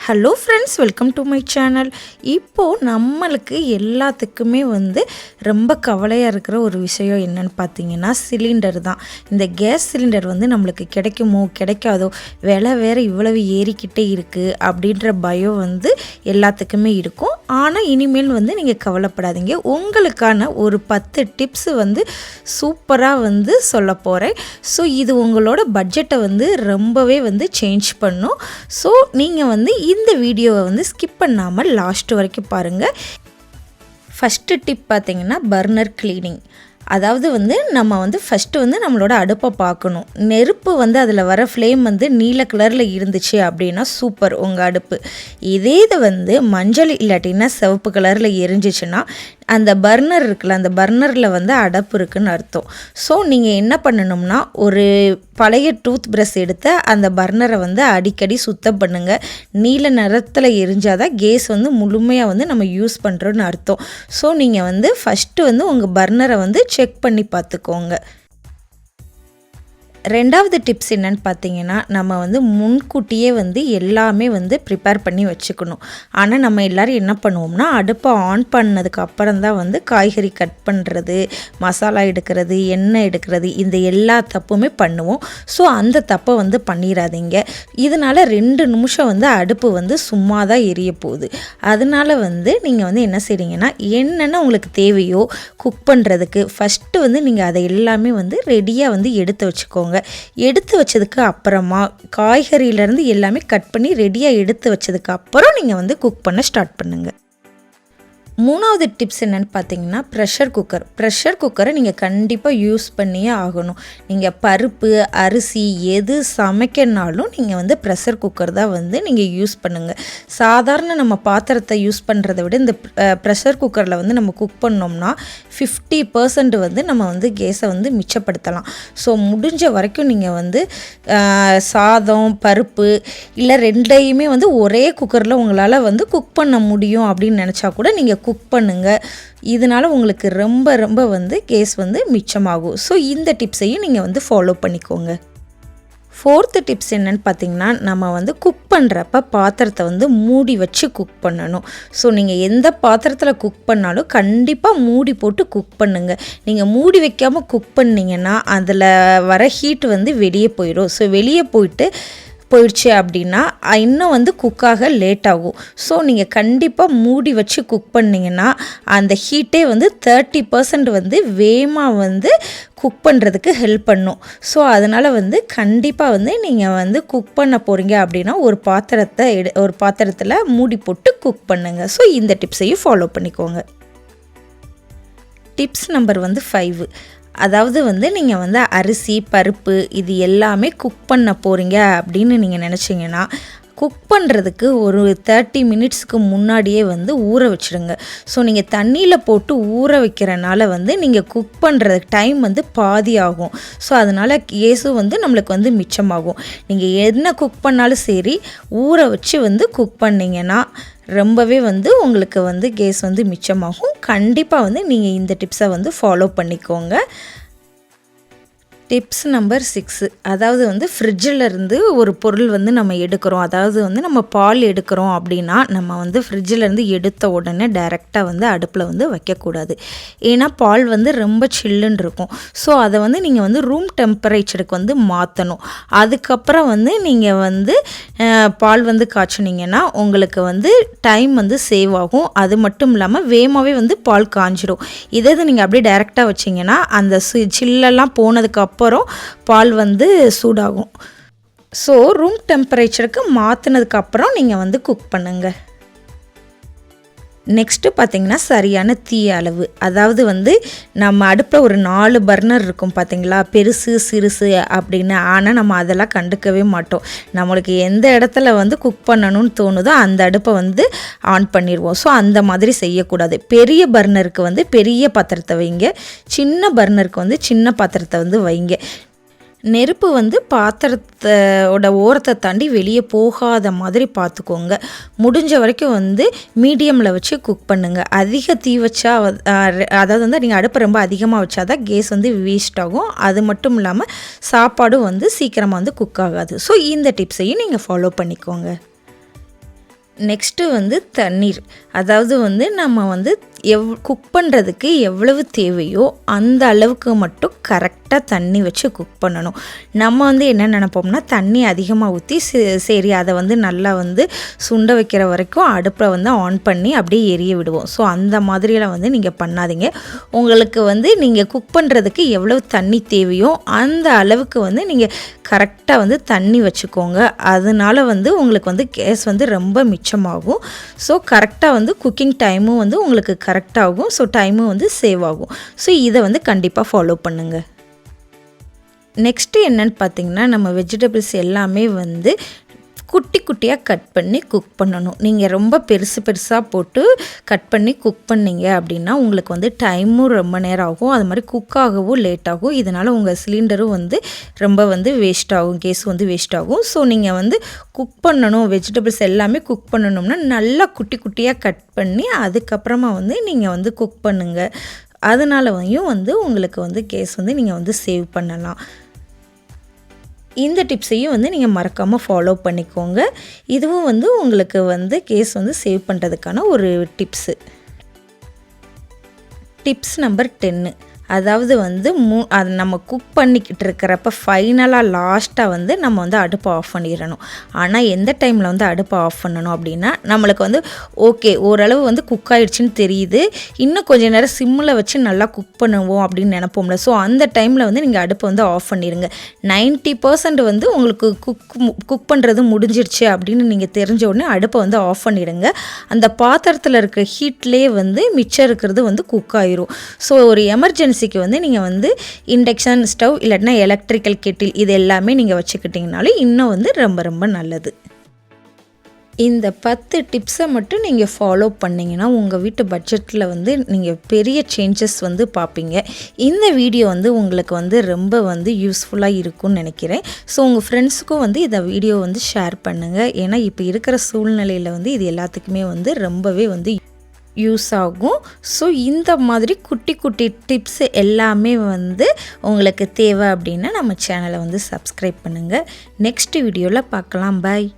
Hello friends, welcome to my channel. இப்போது நம்மளுக்கு எல்லாத்துக்குமே ரொம்ப கவலையாக இருக்கிற ஒரு விஷயம் என்னென்னு பார்த்தீங்கன்னா சிலிண்டர் தான். இந்த கேஸ் சிலிண்டர் நம்மளுக்கு கிடைக்குமோ கிடைக்காதோ, விலை வேறு இவ்வளவு ஏறிக்கிட்டே இருக்குது அப்படின்ற பயம் எல்லாத்துக்குமே இருக்கும். ஆனால் இனிமேல் நீங்கள் கவலைப்படாதீங்க. உங்களுக்கான ஒரு 10 டிப்ஸ் சூப்பராக சொல்ல போகிறேன். ஸோ இது உங்களோட பட்ஜெட்டை ரொம்பவே சேஞ்ச் பண்ணும். ஸோ நீங்கள் இந்த வீடியோவை ஸ்கிப் பண்ணாமல் லாஸ்ட் வரைக்கும் பாருங்கள். ஃபஸ்ட்டு டிப் பார்த்தீங்கன்னா பர்னர் க்ளீனிங். அதாவது நம்ம ஃபஸ்ட்டு நம்மளோட அடுப்பை பார்க்கணும். நெருப்பு அதில் வர ஃப்ளேம் நீல கலரில் இருந்துச்சு அப்படின்னா சூப்பர் உங்கள் அடுப்பு. இதே இது மஞ்சள் இல்லாட்டின்னா சிவப்பு கலரில் எரிஞ்சிச்சுன்னா அந்த பர்னர் இருக்குல்ல, அந்த பர்னரில் அடப்பு இருக்குதுன்னு அர்த்தம். ஸோ நீங்கள் என்ன பண்ணணும்னா, ஒரு பழைய டூத் ப்ரஷ் எடுத்து அந்த பர்னரை அடிக்கடி சுத்தம் பண்ணுங்கள். நீல நிறத்தில் எரிஞ்சாதான் கேஸ் முழுமையாக நம்ம யூஸ் பண்ணுறோன்னு அர்த்தம். ஸோ நீங்கள் ஃபஸ்ட்டு உங்கள் பர்னரை செக் பண்ணி பார்த்துக்கோங்க. ரெண்டாவது டிப்ஸ் என்னென்னு பார்த்தீங்கன்னா, நம்ம முன்கூட்டியே எல்லாமே ப்ரிப்பேர் பண்ணி வச்சுக்கணும். ஆனால் நம்ம எல்லோரும் என்ன பண்ணுவோம்னா, அடுப்பை ஆன் பண்ணதுக்கு அப்புறம் தான் காய்கறி கட் பண்ணுறது, மசாலா எடுக்கிறது, எண்ணெய் எடுக்கிறது, இந்த எல்லா தப்புமே பண்ணுவோம். ஸோ அந்த தப்பை பண்ணிடாதீங்க. இதனால் 2 நிமிஷம் அடுப்பு சும்மா தான் எரிய போகுது. அதனால் நீங்கள் என்ன செய்றீங்கன்னா, என்னென்ன உங்களுக்கு தேவையோ குக் பண்ணுறதுக்கு ஃபஸ்ட்டு நீங்கள் அதை எல்லாமே ரெடியாக எடுத்து வச்சுக்கோங்க. எடுத்து வச்சதுக்கு அப்புறமா காய்கறியிலேருந்து எல்லாமே கட் பண்ணி ரெடியாக எடுத்து வச்சதுக்கு அப்புறம் நீங்கள் குக் பண்ண ஸ்டார்ட் பண்ணுங்கள். மூணாவது டிப்ஸ் என்னென்னு பார்த்தீங்கன்னா ப்ரெஷர் குக்கரை நீங்கள் கண்டிப்பாக யூஸ் பண்ணியே ஆகணும். நீங்கள் பருப்பு, அரிசி எது சமைக்கனாலும் நீங்கள் ப்ரெஷர் குக்கர் தான் நீங்கள் யூஸ் பண்ணுங்கள். சாதாரண நம்ம பாத்திரத்தை யூஸ் பண்ணுறதை விட இந்த ப்ரெஷர் குக்கரில் நம்ம குக் பண்ணோம்னா 50% நம்ம கேஸை மிச்சப்படுத்தலாம். ஸோ முடிஞ்ச வரைக்கும் நீங்கள் சாதம், பருப்பு இல்லை ரெண்டையுமே ஒரே குக்கரில் உங்களால் குக் பண்ண முடியும் அப்படின்னு நினச்சா கூட நீங்கள் குக் பண்ணுங்கள். இதனால் உங்களுக்கு ரொம்ப கேஸ் மிச்சமாகும். ஸோ இந்த டிப்ஸையும் நீங்கள் ஃபாலோ பண்ணிக்கோங்க. ஃபோர்த்து டிப்ஸ் என்னென்னு பார்த்தீங்கன்னா, நம்ம குக் பண்ணுறப்ப பாத்திரத்தை மூடி வச்சு குக் பண்ணணும். ஸோ நீங்கள் எந்த பாத்திரத்தில் குக் பண்ணாலும் கண்டிப்பாக மூடி போட்டு குக் பண்ணுங்கள். நீங்கள் மூடி வைக்காமல் குக் பண்ணிங்கன்னா அதில் வர ஹீட் வெளியே போயிடும். ஸோ வெளியே போயிடுச்சு அப்படின்னா இன்னும் குக்காக லேட் ஆகும். ஸோ நீங்கள் கண்டிப்பாக மூடி வச்சு குக் பண்ணிங்கன்னா அந்த ஹீட்டே 30% வேகமாக குக் பண்ணுறதுக்கு ஹெல்ப் பண்ணும். ஸோ அதனால் கண்டிப்பாக நீங்கள் குக் பண்ண போகிறீங்க அப்படின்னா ஒரு பாத்திரத்தில் மூடி போட்டு குக் பண்ணுங்கள். ஸோ இந்த டிப்ஸையும் ஃபாலோ பண்ணிக்கோங்க. Tips number 5. அதாவது நீங்கள் அரிசி, பருப்பு இது எல்லாமே குக் பண்ண போகிறீங்க அப்படின்னு நீங்கள் நினச்சிங்கன்னா குக் பண்ணுறதுக்கு ஒரு 30 மினிட்ஸ்க்கு முன்னாடியே ஊற வச்சுடுங்க. ஸோ நீங்கள் தண்ணியில் போட்டு ஊற வைக்கிறனால நீங்கள் குக் பண்ணுறதுக்கு டைம் பாதி ஆகும். ஸோ அதனால் கேஸும் நம்மளுக்கு மிச்சமாகும். நீங்கள் என்ன குக் பண்ணாலும் சரி ஊற வச்சு குக் பண்ணிங்கன்னா ரொம்பவே உங்களுக்கு கேஸ் மிச்சமாகும். கண்டிப்பாக நீங்கள் இந்த டிப்ஸை ஃபாலோ பண்ணிக்கோங்க. Tips number 6. அதாவது ஃப்ரிட்ஜிலேருந்து ஒரு பொருள் நம்ம எடுக்கிறோம். அதாவது நம்ம பால் எடுக்கிறோம் அப்படின்னா நம்ம ஃப்ரிட்ஜிலேருந்து எடுத்த உடனே டைரெக்டாக அடுப்பில் வைக்கக்கூடாது. ஏன்னா பால் ரொம்ப சில்லுன்னு இருக்கும். ஸோ அதை நீங்கள் ரூம் டெம்பரேச்சருக்கு மாற்றணும். அதுக்கப்புறம் நீங்கள் பால் காய்ச்சினீங்கன்னா உங்களுக்கு டைம் சேவ் ஆகும். அது மட்டும் இல்லாமல் வேகமாகவே பால் காஞ்சிடும். இதே நீங்கள் அப்படியே டைரெக்டாக வச்சிங்கன்னா அந்த சில்லெல்லாம் போனதுக்கப்புறம் பால் சூடாகும். ஸோ ரூம் டெம்பரேச்சருக்கு மாற்றினதுக்கப்புறம் நீங்கள் குக் பண்ணுங்கள். நெக்ஸ்ட்டு பார்த்திங்கன்னா சரியான தீ அளவு. அதாவது நம்ம அடுப்பில் ஒரு 4 பர்னர் இருக்கும் பார்த்திங்களா, பெருசு சிறுசு அப்படின்னு. ஆனால் நம்ம அதெல்லாம் கண்டுக்கவே மாட்டோம். நம்மளுக்கு எந்த இடத்துல குக் பண்ணணும்னு தோணுதோ அந்த அடுப்பை ஆன் பண்ணிடுவோம். ஸோ அந்த மாதிரி செய்யக்கூடாது. பெரிய பர்னருக்கு பெரிய பாத்திரத்தை வைங்க, சின்ன பர்னருக்கு சின்ன பாத்திரத்தை வைங்க. நெருப்பு பாத்திரத்தோட ஓரத்தை தாண்டி வெளியே போகாத மாதிரி பார்த்துக்கோங்க. முடிஞ்ச வரைக்கும் மீடியமில் வச்சு குக் பண்ணுங்கள். அதிக தீ வச்சா அதாவது நீங்கள் அடுப்பை ரொம்ப அதிகமாக வச்சாதான் கேஸ் வேஸ்ட் ஆகும். அது மட்டும் இல்லாமல் சாப்பாடும் சீக்கிரமாக குக் ஆகாது. ஸோ இந்த டிப்ஸையும் நீங்கள் ஃபாலோ பண்ணிக்கோங்க. நெக்ஸ்ட்டு வந்து தண்ணீர். அதாவது வந்து நம்ம வந்து குக் பண்ணுறதுக்கு எவ்வளவு தேவையோ அந்த அளவுக்கு மட்டும் கரெக்டாக தண்ணி வச்சு குக் பண்ணணும். நம்ம வந்து என்ன நினைப்போம்னா தண்ணி அதிகமாக ஊற்றி சரி அதை வந்து நல்லா வந்து சுண்ட வைக்கிற வரைக்கும் அடுப்பை வந்து ஆன் பண்ணி அப்படியே எரிய விடுவோம். ஸோ அந்த மாதிரியெல்லாம் வந்து நீங்கள் பண்ணாதீங்க. உங்களுக்கு வந்து நீங்கள் குக் பண்ணுறதுக்கு எவ்வளவு தண்ணி தேவையோ அந்த அளவுக்கு வந்து நீங்கள் கரெக்டாக வந்து தண்ணி வச்சுக்கோங்க. அதனால வந்து உங்களுக்கு வந்து கேஸ் வந்து ரொம்ப மிச்சமாகும். ஸோ கரெக்டாக வந்து குக்கிங் டைமும் வந்து உங்களுக்கு கரெக்டாகும். ஸோ டைமும் வந்து சேவ் ஆகும். ஸோ இதை வந்து கண்டிப்பாக ஃபாலோ பண்ணுங்கள். நெக்ஸ்ட்டு என்னன்னு பார்த்தீங்கன்னா நம்ம வெஜிடபிள்ஸ் எல்லாமே வந்து குட்டி குட்டியாக கட் பண்ணி குக் பண்ணணும். நீங்கள் ரொம்ப பெருசாக போட்டு கட் பண்ணி குக் பண்ணிங்க அப்படின்னா உங்களுக்கு வந்து டைமும் ரொம்ப நேரம் ஆகும். அது மாதிரி குக் ஆகவும் லேட் ஆகும். இதனால் உங்கள் சிலிண்டரும் வந்து ரொம்ப வந்து வேஸ்ட் ஆகும், கேஸ் வந்து வேஸ்ட் ஆகும். ஸோ நீங்கள் வந்து குக் பண்ணணும், வெஜிடபிள்ஸ் எல்லாமே குக் பண்ணணும்னா நல்லா குட்டி குட்டியாக கட் பண்ணி அதுக்கப்புறமா வந்து நீங்கள் வந்து குக் பண்ணுங்கள். அதனாலயும் வந்து உங்களுக்கு வந்து கேஸ் வந்து நீங்கள் வந்து சேவ் பண்ணலாம். இந்த டிப்ஸையும் வந்து நீங்கள் மறக்காமல் ஃபாலோ பண்ணிக்கோங்க. இதுவும் வந்து உங்களுக்கு வந்து கேஸ் வந்து சேவ் பண்ணுறதுக்கான ஒரு டிப்ஸு. Tips number 10. அதாவது வந்து அது நம்ம குக் பண்ணிக்கிட்டு இருக்கிறப்ப ஃபைனலாக லாஸ்ட்டாக வந்து நம்ம வந்து அடுப்பை ஆஃப் பண்ணிடணும். ஆனால் எந்த டைமில் வந்து அடுப்பை ஆஃப் பண்ணணும் அப்படின்னா நம்மளுக்கு வந்து ஓகே ஓரளவு வந்து குக் ஆகிடுச்சின்னு தெரியுது, இன்னும் கொஞ்சம் நேரம் சிம்மில் வச்சு நல்லா குக் பண்ணுவோம் அப்படின்னு நினைப்போம்ல. ஸோ அந்த டைமில் வந்து நீங்கள் அடுப்பை வந்து ஆஃப் பண்ணிடுங்க. 90% வந்து உங்களுக்கு குக் பண்ணுறது முடிஞ்சிருச்சு அப்படின்னு நீங்கள் தெரிஞ்ச உடனே அடுப்பை வந்து ஆஃப் பண்ணிடுங்க. அந்த பாத்திரத்தில் இருக்கிற ஹீட்லேயே வந்து மிச்சம் இருக்கிறது வந்து குக் ஆயிரும். ஸோ ஒரு எமர்ஜென்சி வந்து நீங்கள் வந்து இண்டக்ஷன் ஸ்டவ் இல்லைன்னா எலக்ட்ரிக்கல் கெட்டில் இது எல்லாமே நீங்கள் வச்சுக்கிட்டிங்கனாலும் இன்னும் வந்து ரொம்ப ரொம்ப நல்லது. இந்த 10 டிப்ஸை மட்டும் நீங்கள் ஃபாலோ பண்ணிங்கன்னா உங்கள் வீட்டு பட்ஜெட்டில் வந்து நீங்கள் பெரிய சேஞ்சஸ் வந்து பார்ப்பீங்க. இந்த வீடியோ வந்து உங்களுக்கு வந்து ரொம்ப வந்து யூஸ்ஃபுல்லாக இருக்கும்னு நினைக்கிறேன். ஸோ உங்கள் ஃப்ரெண்ட்ஸுக்கும் வந்து இந்த வீடியோ வந்து ஷேர் பண்ணுங்கள். ஏன்னா இப்போ இருக்கிற சூழ்நிலையில் வந்து இது எல்லாத்துக்குமே வந்து ரொம்பவே வந்து யூஸ் ஆகும். ஸோ இந்த மாதிரி குட்டி குட்டி டிப்ஸ் எல்லாமே வந்து உங்களுக்கு தேவை அப்படின்னா நம்ம சேனலை வந்து சப்ஸ்கிரைப் பண்ணுங்கள். நெக்ஸ்ட் வீடியோவில் பார்க்கலாம். பாய்.